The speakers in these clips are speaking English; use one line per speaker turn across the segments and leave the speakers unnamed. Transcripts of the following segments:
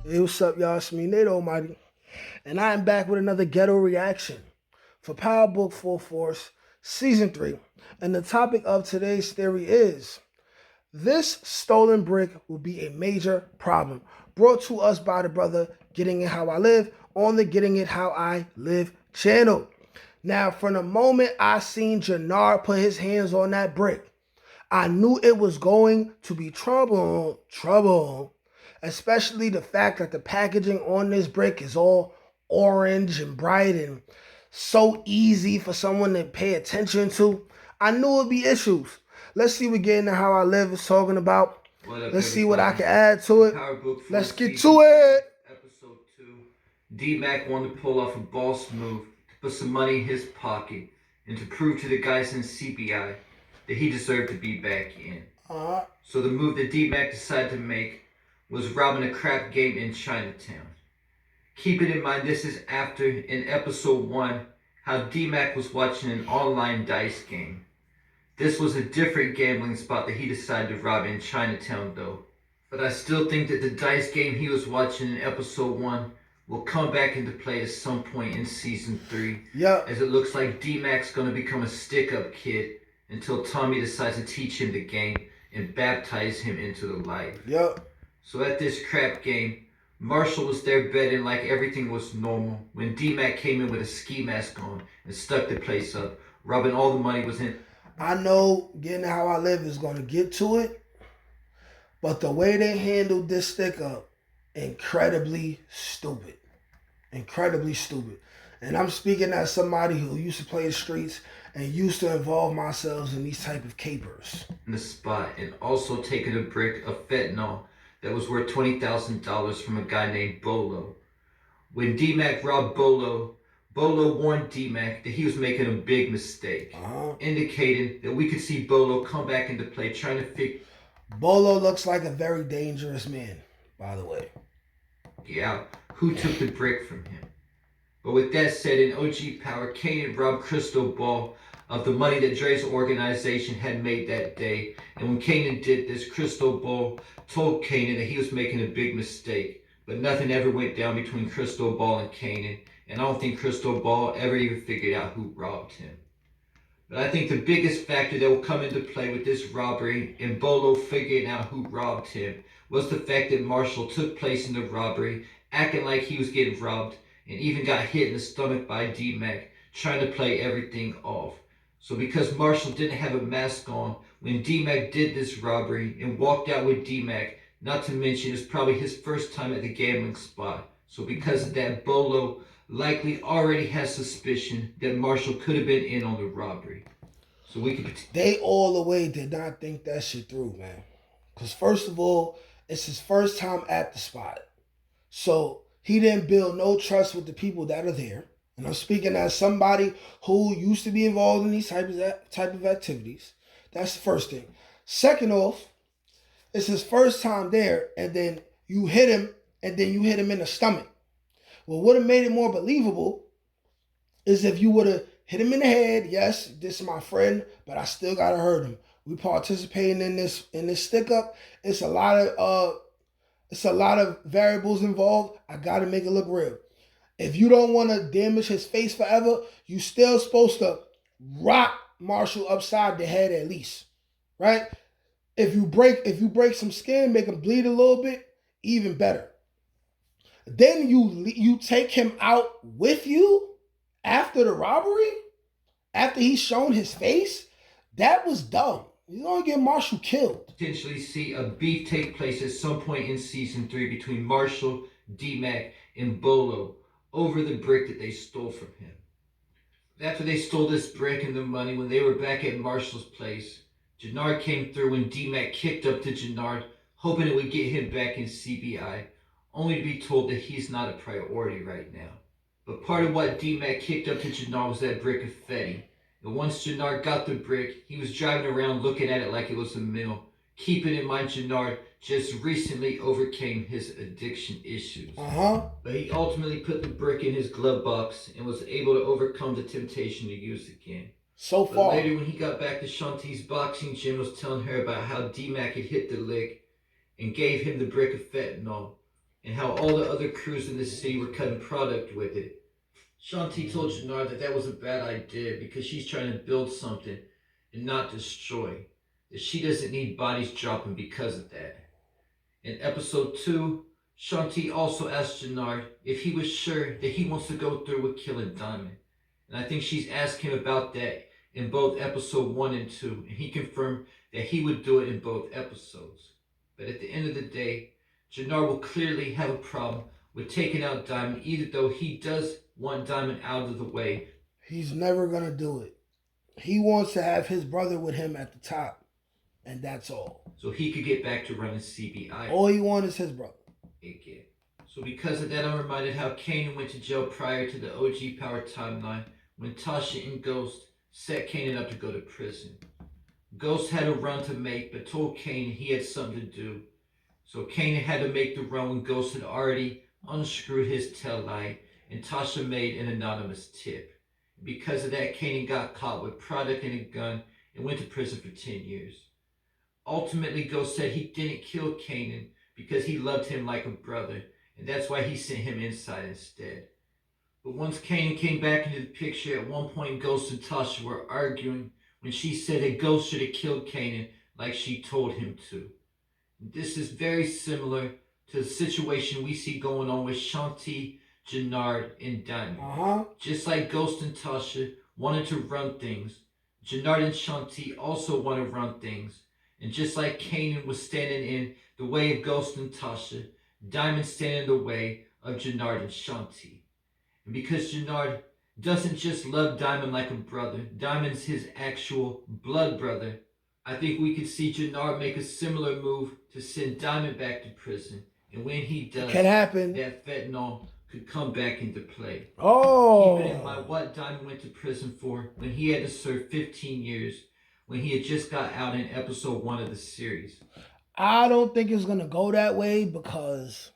Hey, what's up, y'all? It's me, Nate Almighty, and I am back with another ghetto reaction for Power Book Full Force Season 3. And the topic of today's theory is this stolen brick will be a major problem. Brought to us by the brother Getting It How I Live on the Getting It How I Live channel. Now, from the moment I seen Jinard put his hands on that brick, I knew it was going to be trouble. Especially the fact that the packaging on this brick is all orange and bright and so easy for someone to pay attention to. I knew it'd be issues. Let's see what Getting How I Live is talking about.
What up,
Let's see what I
everybody?
can add to it.
Power Book
Let's get
Season
to it.
Episode 2. DMac wanted to pull off a boss move to put some money in his pocket and to prove to the guys in CBI that he deserved to be back in. So the move that DMac decided to make was robbing a crap game in Chinatown. Keeping in mind this is after, in episode 1, how DMac was watching an online dice game. This was a different gambling spot that he decided to rob in Chinatown though. But I still think that the dice game he was watching in episode 1 will come back into play at some point in season 3.
Yep.
As it looks like DMac's gonna become a stick-up kid until Tommy decides to teach him the game and baptize him into the light.
Yep.
So at this crap game, Marshall was there betting like everything was normal when DMac came in with a ski mask on and stuck the place up, robbing all the money was in.
I know Getting How I Live is going to get to it, but the way they handled this stick up, incredibly stupid. Incredibly stupid. And I'm speaking as somebody who used to play the streets and used to involve myself in these type of capers.
In the spot, and also taking a brick of fentanyl that was worth $20,000 from a guy named Bolo. When DMac robbed Bolo warned DMac that he was making a big mistake, indicating that we could see Bolo come back into play trying to figure.
Bolo looks like a very dangerous man, by the way.
Yeah, who took the brick from him. But with that said, in OG Power, Kanan robbed Crystal Ball of the money that Dre's organization had made that day. And when Kanan did this, Crystal Ball told Kanan that he was making a big mistake. But nothing ever went down between Crystal Ball and Kanan. And I don't think Crystal Ball ever even figured out who robbed him. But I think the biggest factor that will come into play with this robbery and Bolo figuring out who robbed him was the fact that Marshall took place in the robbery, acting like he was getting robbed, and even got hit in the stomach by DMac, trying to play everything off. So because Marshall didn't have a mask on when DMac did this robbery and walked out with DMac, not to mention it's probably his first time at the gambling spot. So because of that, Bolo likely already has suspicion that Marshall could have been in on the robbery. So we could.
They all the way did not think that shit through, man. Because first of all, it's his first time at the spot. So he didn't build no trust with the people that are there. And I'm speaking as somebody who used to be involved in these type of activities. That's the first thing. Second off, it's his first time there, and then you hit him, and then you hit him in the stomach. What would have made it more believable is if you would have hit him in the head. Yes, this is my friend, but I still gotta hurt him. We participating in this stick up. It's a lot of variables involved. I gotta make it look real. If you don't want to damage his face forever, you still supposed to rock Marshall upside the head at least, right? If you break some skin, make him bleed a little bit, even better. Then you take him out with you after the robbery, after he's shown his face. That was dumb. You're gonna get Marshall killed.
Potentially see a beef take place at some point in season 3 between Marshall, DMac, and Bolo over the brick that they stole from him. After they stole this brick and the money, when they were back at Marshall's place, Jinard came through and DMac kicked up to Jinard, hoping it would get him back in CBI, only to be told that he's not a priority right now. But part of what DMac kicked up to Jinard was that brick of Fetty. And once Jinard got the brick, he was driving around looking at it like it was a mill, keeping in mind Jinard just recently overcame his addiction issues. But he ultimately put the brick in his glove box and was able to overcome the temptation to use it again.
So far.
But later when he got back to Shanti's boxing gym, was telling her about how DMac had hit the lick and gave him the brick of fentanyl. and how all the other crews in the city were cutting product with it. Shanti told Jinard that that was a bad idea because she's trying to build something and not destroy. That she doesn't need bodies dropping because of that. In episode 2, Shanti also asked Jinard if he was sure that he wants to go through with killing Diamond. And I think she's asked him about that in both episode 1 and 2, and he confirmed that he would do it in both episodes. But at the end of the day, Jinard will clearly have a problem with taking out Diamond, even though he does want Diamond out of the way.
He's never gonna do it. He wants to have his brother with him at the top, and that's all.
So he could get back to running CBI.
All he wants is his brother.
Again. So because of that, I'm reminded how Kanan went to jail prior to the OG Power timeline when Tasha and Ghost set Kanan up to go to prison. Ghost had a run to make, but told Kanan he had something to do. So Kanan had to make the run when Ghost had already unscrewed his tail light, and Tasha made an anonymous tip. Because of that, Kanan got caught with product and a gun and went to prison for 10 years. Ultimately, Ghost said he didn't kill Kanan because he loved him like a brother, and that's why he sent him inside instead. But once Kanan came back into the picture, at one point Ghost and Tasha were arguing when she said that Ghost should have killed Kanan like she told him to. This is very similar to the situation we see going on with Shanti, Jinard, and Diamond. Just like Ghost and Tasha wanted to run things, Jinard and Shanti also want to run things. And just like Kanan was standing in the way of Ghost and Tasha, Diamond standing in the way of Jinard and Shanti. And because Jinard doesn't just love Diamond like a brother, Diamond's his actual blood brother, I think we could see Jinard make a similar move to send Diamond back to prison. And when he does,
can happen.
That fentanyl could come back into play.
Oh.
Keeping in mind what Diamond went to prison for when he had to serve 15 years when he had just got out in episode 1 of the series.
I don't think it's going to go that way because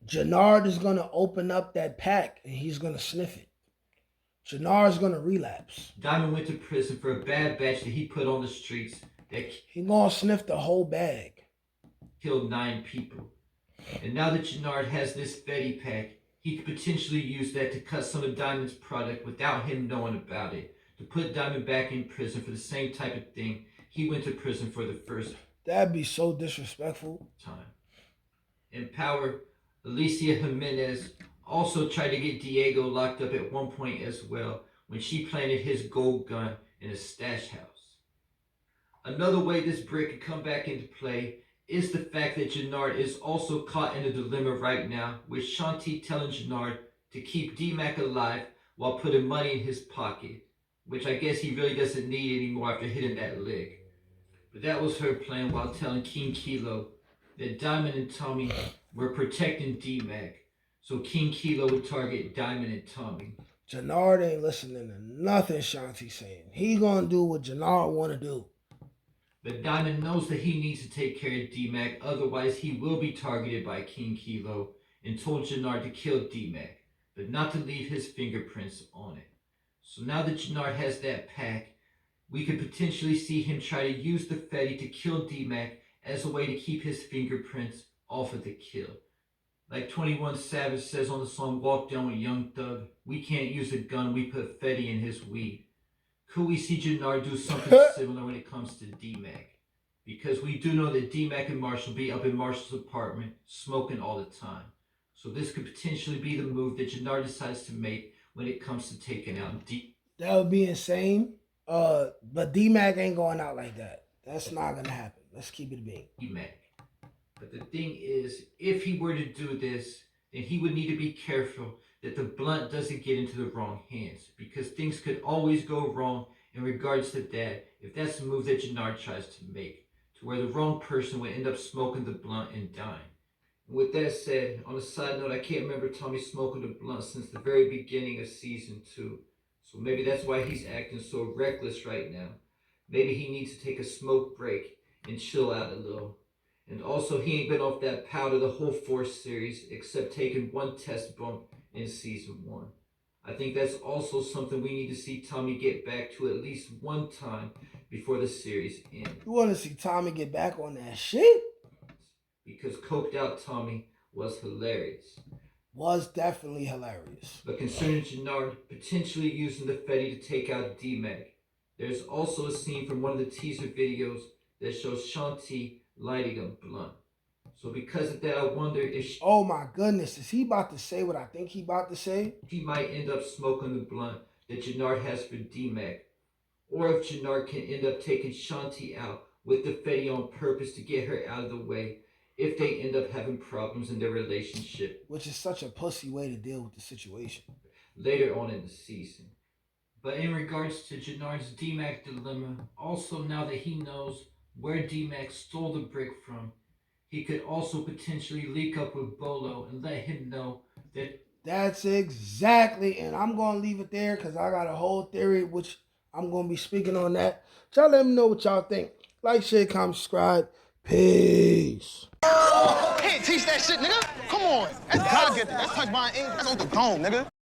Jinard is going to open up that pack and he's going to sniff it. Jinard's going to relapse.
Diamond went to prison for a bad batch that he put on the streets that
he's going to sniff the whole bag.
Killed 9 people. And now that Jinard has this Fetty pack, he could potentially use that to cut some of Diamond's product without him knowing about it, to put Diamond back in prison for the same type of thing he went to prison for the first.
That'd be so disrespectful.
Time. In Power, Alicia Jimenez also tried to get Diego locked up at one point as well when she planted his gold gun in a stash house. Another way this brick could come back into play is the fact that Jinard is also caught in a dilemma right now, with Shanti telling Jinard to keep DMac alive while putting money in his pocket, which I guess he really doesn't need anymore after hitting that lick. But that was her plan while telling King Kilo that Diamond and Tommy were protecting DMac, so King Kilo would target Diamond and Tommy.
Jinard ain't listening to nothing Shanti's saying. He gonna do what Jinard wanna do.
But Diamond knows that he needs to take care of DMac, otherwise he will be targeted by King Kilo, and told Jinard to kill DMac, but not to leave his fingerprints on it. So now that Jinard has that pack, we could potentially see him try to use the Fetty to kill DMac as a way to keep his fingerprints off of the kill. Like 21 Savage says on the song Walk Down with Young Thug, we can't use a gun, we put Fetty in his weed. Could we see Jinard do something similar when it comes to DMac? Because we do know that DMac and Marshall be up in Marshall's apartment smoking all the time. So this could potentially be the move that Jinard decides to make when it comes to taking out D.
That would be insane. But DMac ain't going out like that. That's not gonna happen. Let's keep it being
DMac. But the thing is, if he were to do this, then he would need to be careful that the blunt doesn't get into the wrong hands, because things could always go wrong in regards to that if that's the move that Jinard tries to make, to where the wrong person would end up smoking the blunt and dying. And with that said, on a side note, I can't remember Tommy smoking the blunt since the very beginning of season 2, so maybe that's why he's acting so reckless right now. Maybe he needs to take a smoke break and chill out a little. And also, he ain't been off that powder the whole 4th series, except taking one test bump in season 1. I think that's also something we need to see Tommy get back to at least one time before the series ends.
You want to see Tommy get back on that shit?
Because coked out Tommy was hilarious.
Was definitely hilarious.
But concerning Jinard potentially using the Fetty to take out DMac, there's also a scene from one of the teaser videos that shows Shanti lighting a blunt. So because of that, I wonder if
Oh my goodness, is he about to say what I think he about to say?
he might end up smoking the blunt that Jinard has for DMac. Or if Jinard can end up taking Shanti out with the Fetty on purpose to get her out of the way if they end up having problems in their relationship.
Which is such a pussy way to deal with the situation.
Later on in the season. But in regards to Jinard's DMac dilemma, also now that he knows where DMac stole the brick from, he could also potentially leak up with Bolo and let him know that.
That's exactly, and I'm going to leave it there because I got a whole theory, which I'm going to be speaking on that. Y'all let me know what y'all think. Like, share, comment, subscribe. Peace.
Can't teach that shit, nigga. Come on. That's gotta get that. That's touch my ink. That's on the dome, nigga.